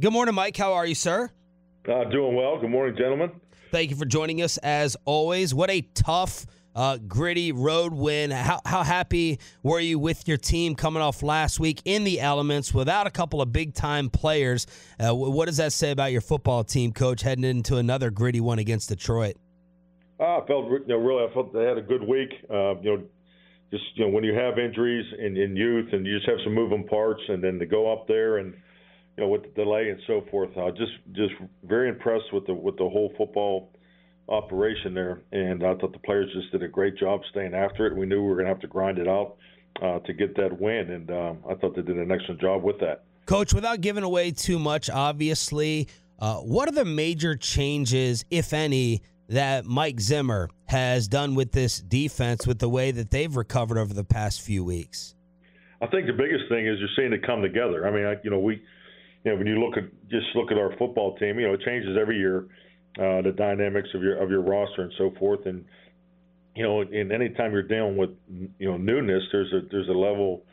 Good morning, Mike. How are you, sir? Doing well. Good morning, gentlemen. Thank you for joining us as always. What a tough, gritty road win. How happy were you with your team coming off last week in the elements without a couple of big-time players? What does that say about your football team, Coach, heading into another gritty one against Detroit? I felt they had a good week. When you have injuries in youth and you just have some moving parts, and then to go up there and with the delay and so forth, just very impressed with the whole football operation there. And I thought the players just did a great job staying after it. We knew we were going to have to grind it out to get that win, and I thought they did an excellent job with that. Coach, without giving away too much, obviously, what are the major changes, if any, that Mike Zimmer has done with this defense with the way that they've recovered over the past few weeks? I think the biggest thing is you're seeing it come together. I mean, when you look at our football team, it changes every year, the dynamics of your roster and so forth. And and any time you're dealing with newness, there's a level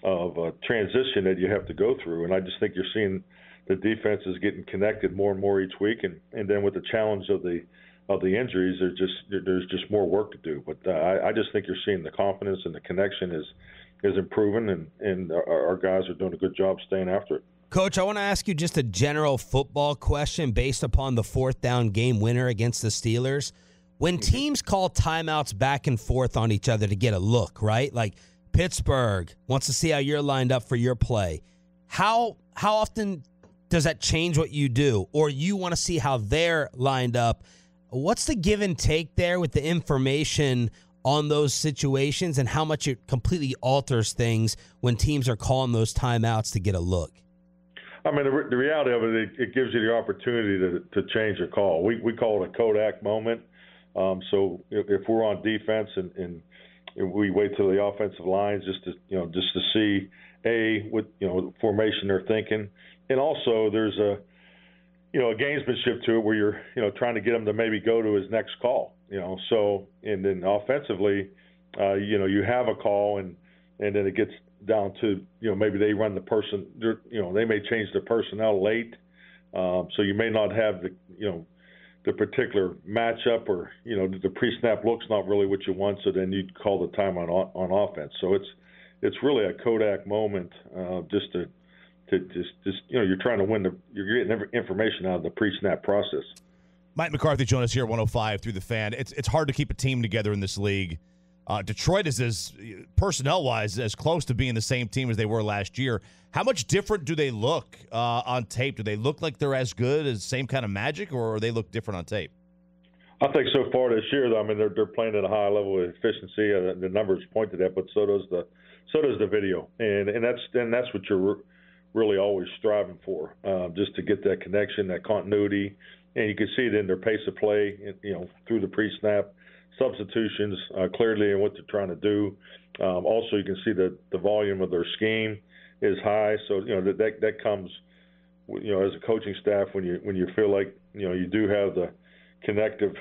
of transition that you have to go through. And I just think you're seeing the defense is getting connected more and more each week. And then with the challenge of the injuries, there's just more work to do. But I just think you're seeing the confidence and the connection is improving, and our guys are doing a good job staying after it. Coach, I want to ask you just a general football question based upon the fourth down game winner against the Steelers. When teams call timeouts back and forth on each other to get a look, right? Like Pittsburgh wants to see how you're lined up for your play. How often does that change what you do? Or you want to see how they're lined up? What's the give and take there with the information on those situations, and how much it completely alters things when teams are calling those timeouts to get a look? I mean, the reality of it gives you the opportunity to change a call. We call it a Kodak moment. So if we're on defense and we wait till the offensive lines just to see what formation they're thinking, and also there's a gamesmanship to it where you're trying to get them to maybe go to his next call. So and then offensively, you have a call and then it gets down to maybe they run the person, they may change the personnel late, so you may not have the particular matchup, or the pre-snap looks not really what you want, so then you call the timeout on offense. So it's really a Kodak moment, just you're trying to win you're getting information out of the pre-snap process. Mike McCarthy joined us here at 105 through the Fan. It's hard to keep a team together in this league. Detroit is, personnel-wise, as close to being the same team as they were last year. How much different do they look on tape? Do they look like they're as good, as same kind of magic, or they look different on tape? I think so far this year, though, I mean, they're playing at a high level of efficiency. The numbers point to that, but so does the video, and that's what you're really always striving for, just to get that connection, that continuity, and you can see it in their pace of play, through the pre-snap substitutions, clearly in what they're trying to do. Also, you can see that the volume of their scheme is high, so that comes, as a coaching staff, when you feel like you do have the connective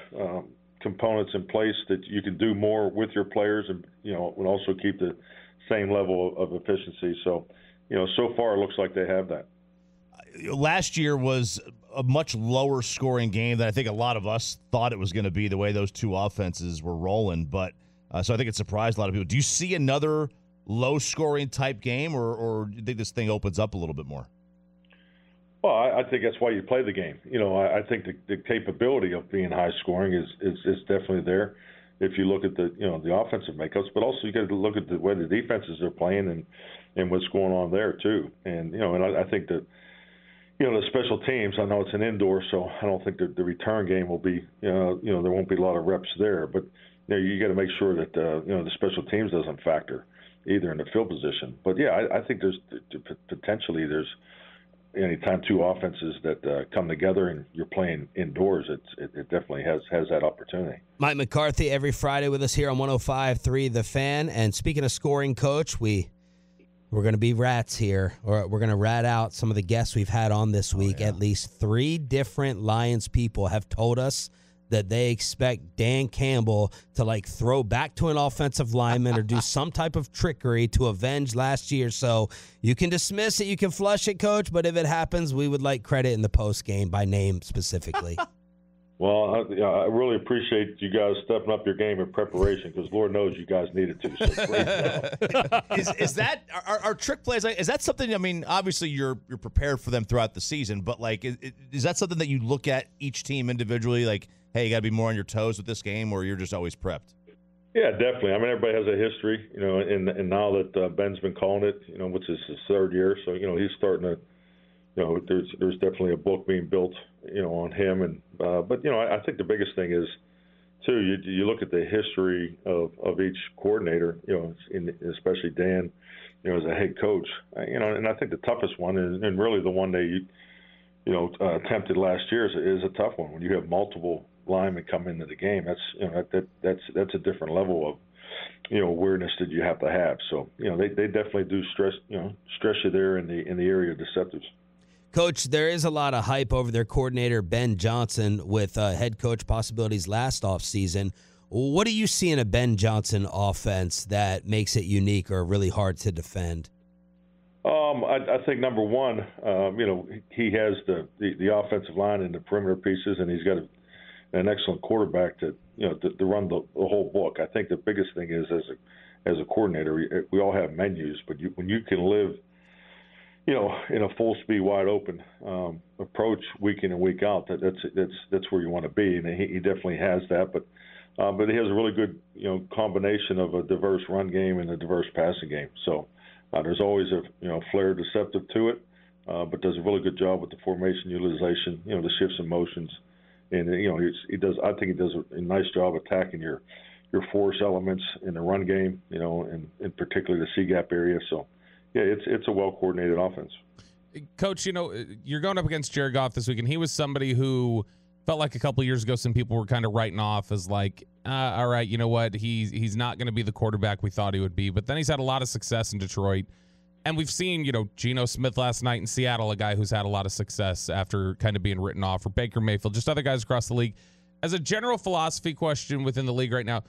components in place, that you can do more with your players, and and also keep the same level of efficiency. So so far it looks like they have that. Last year was a much lower scoring game than I think a lot of us thought it was going to be, the way those two offenses were rolling. But so I think it surprised a lot of people. Do you see another low scoring type game, or do you think this thing opens up a little bit more? Well, I think that's why you play the game. I think the capability of being high scoring is definitely there if you look at the offensive makeups, but also you got to look at the way the defenses are playing and what's going on there too. And I think that the special teams, I know it's an indoor, so I don't think the return game will be, there won't be a lot of reps there. But you got to make sure that the special teams doesn't factor either in the field position. But yeah, I think there's potentially anytime two offenses that come together and you're playing indoors, it definitely has that opportunity. Mike McCarthy every Friday with us here on 105.3 The Fan. And speaking of scoring, Coach, we're going to be rats here, or we're going to rat out some of the guests we've had on this week. At least 3 different Lions people have told us that they expect Dan Campbell to like throw back to an offensive lineman or do some type of trickery to avenge last year. So you can dismiss it, you can flush it, Coach, but if it happens, we would like credit in the post game by name specifically. Well, I really appreciate you guys stepping up your game in preparation because Lord knows you guys needed to. So great job. Is that our trick plays? Is that something? I mean, obviously you're prepared for them throughout the season, but like, is that something that you look at each team individually? Like, hey, you got to be more on your toes with this game, or you're just always prepped? Yeah, definitely. I mean, everybody has a history, and now that Ben's been calling it, which is his third year, so he's starting to. There's definitely a book being built, on him, and but I think the biggest thing is, too, you look at the history of each coordinator, especially Dan, as a head coach, and I think the toughest one, and really the one they, attempted last year is a tough one when you have multiple linemen come into the game. That's a different level of awareness that you have to have. So they definitely do stress you there in the area of deceptives. Coach, there is a lot of hype over their coordinator, Ben Johnson, with head coach possibilities last offseason. What do you see in a Ben Johnson offense that makes it unique or really hard to defend? I think number one, he has the offensive line and the perimeter pieces, and he's got an excellent quarterback to run the whole book. I think the biggest thing is as a coordinator, we all have menus, but when you can live in a full speed, wide open approach week in and week out, that's where you want to be, and he definitely has that. But he has a really good combination of a diverse run game and a diverse passing game. So there's always a flair deceptive to it, but does a really good job with the formation utilization, the shifts and motions, and he does. I think he does a nice job attacking your force elements in the run game, and particularly the C gap area. So. Yeah, it's a well-coordinated offense. Coach, you're going up against Jared Goff this week, and he was somebody who felt like a couple of years ago some people were kind of writing off as like, all right, you know what, he's not going to be the quarterback we thought he would be. But then he's had a lot of success in Detroit. And we've seen, Geno Smith last night in Seattle, a guy who's had a lot of success after kind of being written off, or Baker Mayfield, just other guys across the league. As a general philosophy question within the league right now,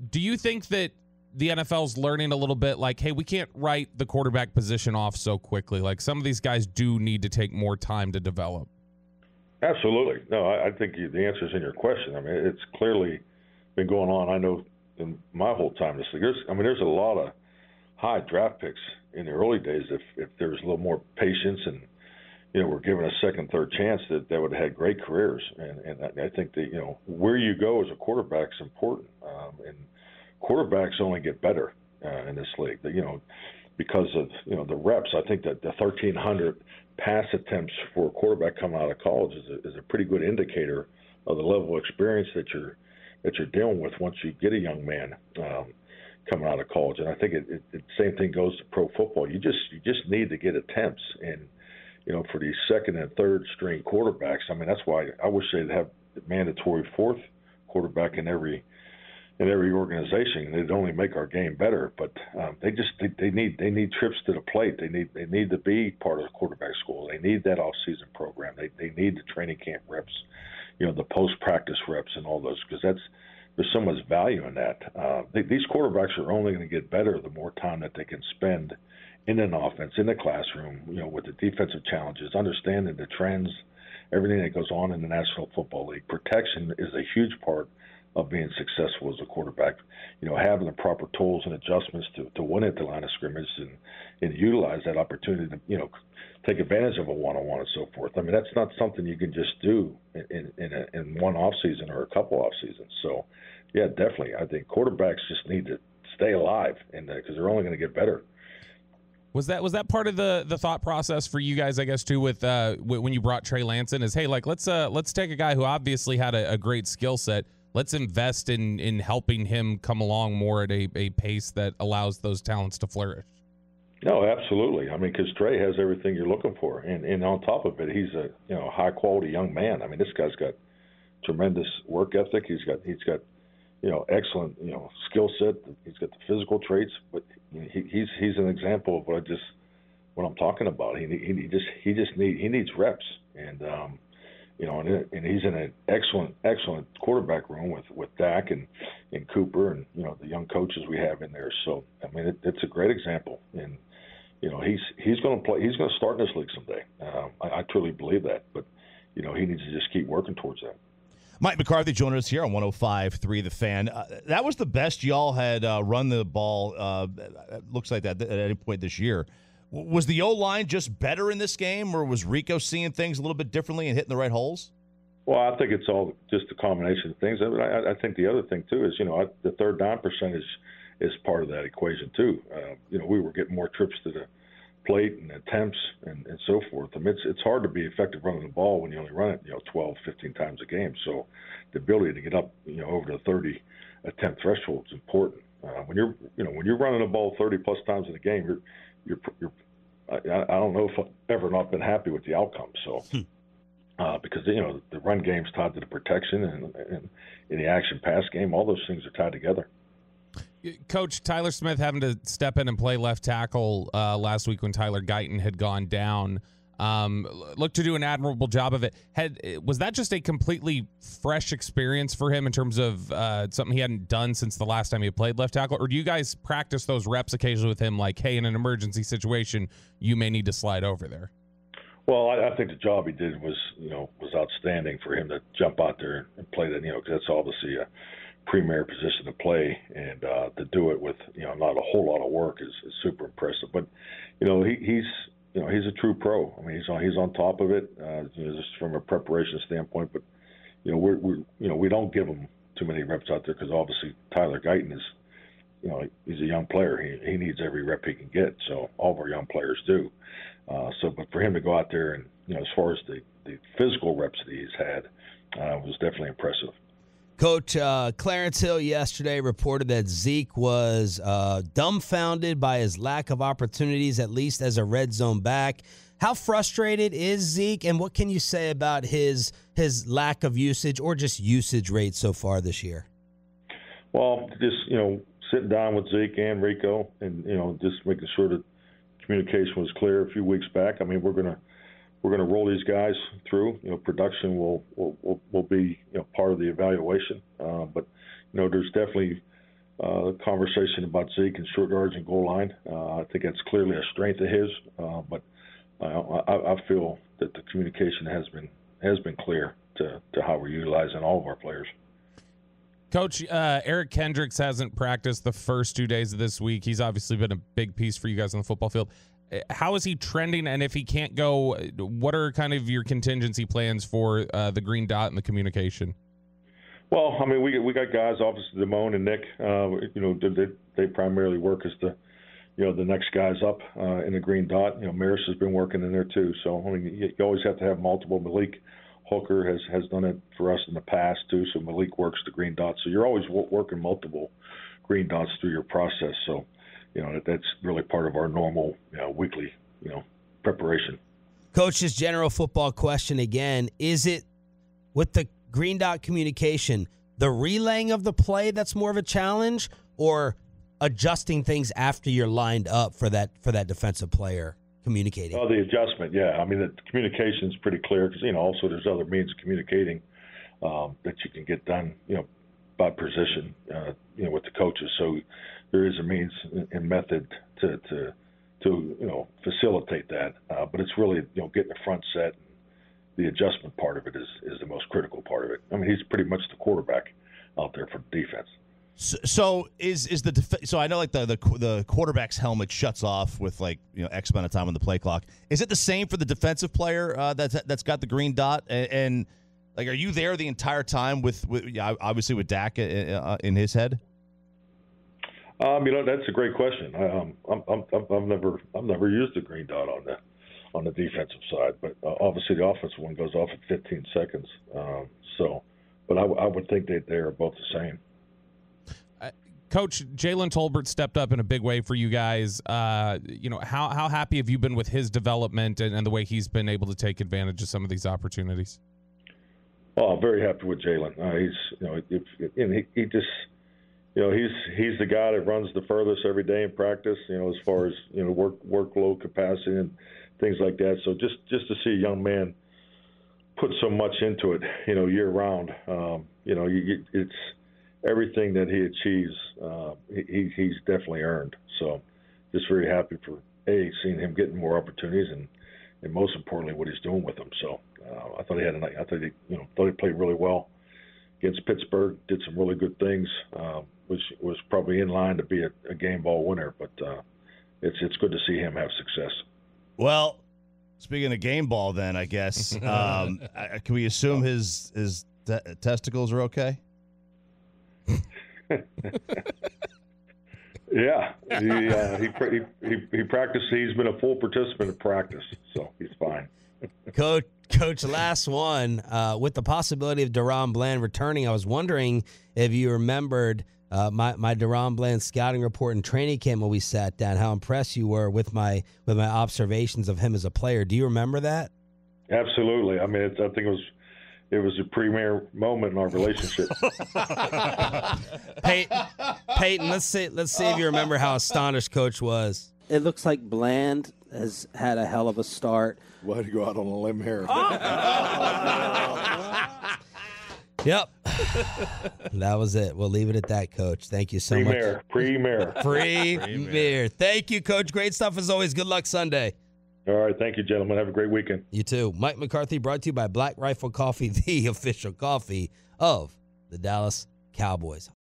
do you think that the NFL's learning a little bit like, hey, we can't write the quarterback position off so quickly? Like, some of these guys do need to take more time to develop. Absolutely. No, I think the answer is in your question. I mean, it's clearly been going on. I know in my whole time in this league, there's a lot of high draft picks in the early days. If there was a little more patience and, we're given a second, third chance, that would have had great careers. And I think that, where you go as a quarterback is important. And quarterbacks only get better in this league, because of the reps. I think that the 1,300 pass attempts for a quarterback coming out of college is a pretty good indicator of the level of experience that you're dealing with once you get a young man coming out of college. And I think the same thing goes to pro football. You just need to get attempts, and for these second and third string quarterbacks. I mean, that's why I wish they'd have the mandatory fourth quarterback in every organization. They'd only make our game better, but they need trips to the plate. They need to be part of the quarterback school. They need that off-season program. They need the training camp reps, the post-practice reps and all those, because there's so much value in that. These quarterbacks are only going to get better the more time that they can spend in an offense, in the classroom, with the defensive challenges, understanding the trends, everything that goes on in the National Football League. Protection is a huge part of being successful as a quarterback, having the proper tools and adjustments to win at the line of scrimmage and utilize that opportunity to, take advantage of a one-on-one and so forth. I mean, that's not something you can just do in one off season or a couple off seasons. So, yeah, definitely. I think quarterbacks just need to stay alive, because they're only going to get better. Was that part of the thought process for you guys, I guess, too, with when you brought Trey Lance in? Is, hey, like let's take a guy who obviously had a great skill set. Let's invest in helping him come along more at a pace that allows those talents to flourish. No, absolutely. I mean, because Trey has everything you're looking for, and on top of it, he's a high quality young man. I mean, this guy's got tremendous work ethic. He's got excellent skill set. He's got the physical traits, but he's an example of what I'm talking about. He needs reps, and and he's in an excellent quarterback room with Dak and Cooper and the young coaches we have in there. So I mean, it's a great example, and he's going to play. He's going to start in this league someday. I truly believe that, but he needs to just keep working towards that. Mike McCarthy joining us here on 105.3 The Fan. That was the best y'all had run the ball, looks like that, at any point this year. Was the O-line just better in this game, or was Rico seeing things a little bit differently and hitting the right holes? Well, I think it's all just a combination of things. I think the other thing, too, is, the third down percentage is part of that equation, too. We were getting more trips to the plate and attempts and so forth. I mean, it's hard to be effective running the ball when you only run it 12, 15 times a game. So the ability to get up over the 30 attempt threshold is important. When you're running the ball 30 plus times in a game, you're I don't know if I've ever not been happy with the outcome. So because the run game's tied to the protection and in the action pass game, all those things are tied together. Coach, Tyler Smith having to step in and play left tackle last week when Tyler Guyton had gone down. Looked to do an admirable job of it. Was that just a completely fresh experience for him in terms of something he hadn't done since the last time he played left tackle? Or do you guys practice those reps occasionally with him, like, hey, in an emergency situation, you may need to slide over there? Well, I think the job he did was outstanding for him to jump out there and play that, because that's obviously a premier position to play, and to do it with not a whole lot of work is super impressive. But he's a true pro. I mean, he's on top of it, just from a preparation standpoint. But we don't give him too many reps out there because obviously Tyler Guyton is he's a young player. He needs every rep he can get. So all of our young players do. But for him to go out there and as far as the physical reps that he's had, was definitely impressive. Coach, Clarence Hill yesterday reported that Zeke was dumbfounded by his lack of opportunities, at least as a red zone back. How frustrated is Zeke, and what can you say about his lack of usage or just usage rate so far this year? Well, just sitting down with Zeke and Rico, and just making sure that communication was clear a few weeks back. I mean, we're gonna roll these guys through. Production will be part of the evaluation. But there's definitely a conversation about Zeke and short yards and goal line. I think that's clearly a strength of his. But I feel that the communication has been clear to how we're utilizing all of our players. Coach, Eric Kendricks hasn't practiced the first 2 days of this week. He's obviously been a big piece for you guys on the football field. How is he trending? And if he can't go, what are kind of your contingency plans for the green dot and the communication? Well, I mean, we got guys, obviously, Damone and Nick. They primarily work as the next guys up in the green dot. Maris has been working in there too. So I mean, you always have to have multiple. Malik Hooker has done it for us in the past too. So Malik works the green dot. So you're always working multiple green dots through your process. So that's really part of our normal weekly preparation. Coach, this general football question again: is it with the green dot communication, the relaying of the play that's more of a challenge, or adjusting things after you're lined up for that defensive player communicating? Oh, the adjustment, yeah. I mean, the communication is pretty clear because also there's other means of communicating that you can get done by position with the coaches. So there is a means and method to facilitate that, but it's really getting the front set. The adjustment part of it is the most critical part of it. I mean, he's pretty much the quarterback out there for the defense. So so I know like the quarterback's helmet shuts off with X amount of time on the play clock. Is it the same for the defensive player that's got the green dot? And are you there the entire time with obviously with Dak in his head? That's a great question. I've never used the green dot on the defensive side, but obviously the offensive one goes off at 15 seconds. But I would think that they are both the same. Coach, Jaylen Tolbert stepped up in a big way for you guys. How happy have you been with his development and the way he's been able to take advantage of some of these opportunities? Oh, I'm very happy with Jaylen. He just, he's the guy that runs the furthest every day in practice. As far as workload capacity and things like that. So just to see a young man put so much into it, year round. It's everything that he achieves. He's definitely earned. So, just very happy for seeing him getting more opportunities and most importantly what he's doing with them. So, I thought he played really well against Pittsburgh. Did some really good things, which was probably in line to be a game ball winner. But it's good to see him have success. Well, speaking of game ball, then I guess can we assume his testicles are okay? Yeah, he practiced. He's been a full participant in practice, so he's fine. Coach, last one. With the possibility of Duron Bland returning, I was wondering if you remembered my Duron Bland scouting report and training camp when we sat down. How impressed you were with my observations of him as a player. Do you remember that? Absolutely. I mean, I think it was a premier moment in our relationship. Peyton, let's see if you remember how astonished Coach was. It looks like Bland has had a hell of a start. Way to go out on a limb here. Yep. That was it. We'll leave it at that, Coach. Thank you so much. Premier. Thank you, Coach. Great stuff as always. Good luck Sunday. All right. Thank you, gentlemen. Have a great weekend. You too. Mike McCarthy brought to you by Black Rifle Coffee, the official coffee of the Dallas Cowboys.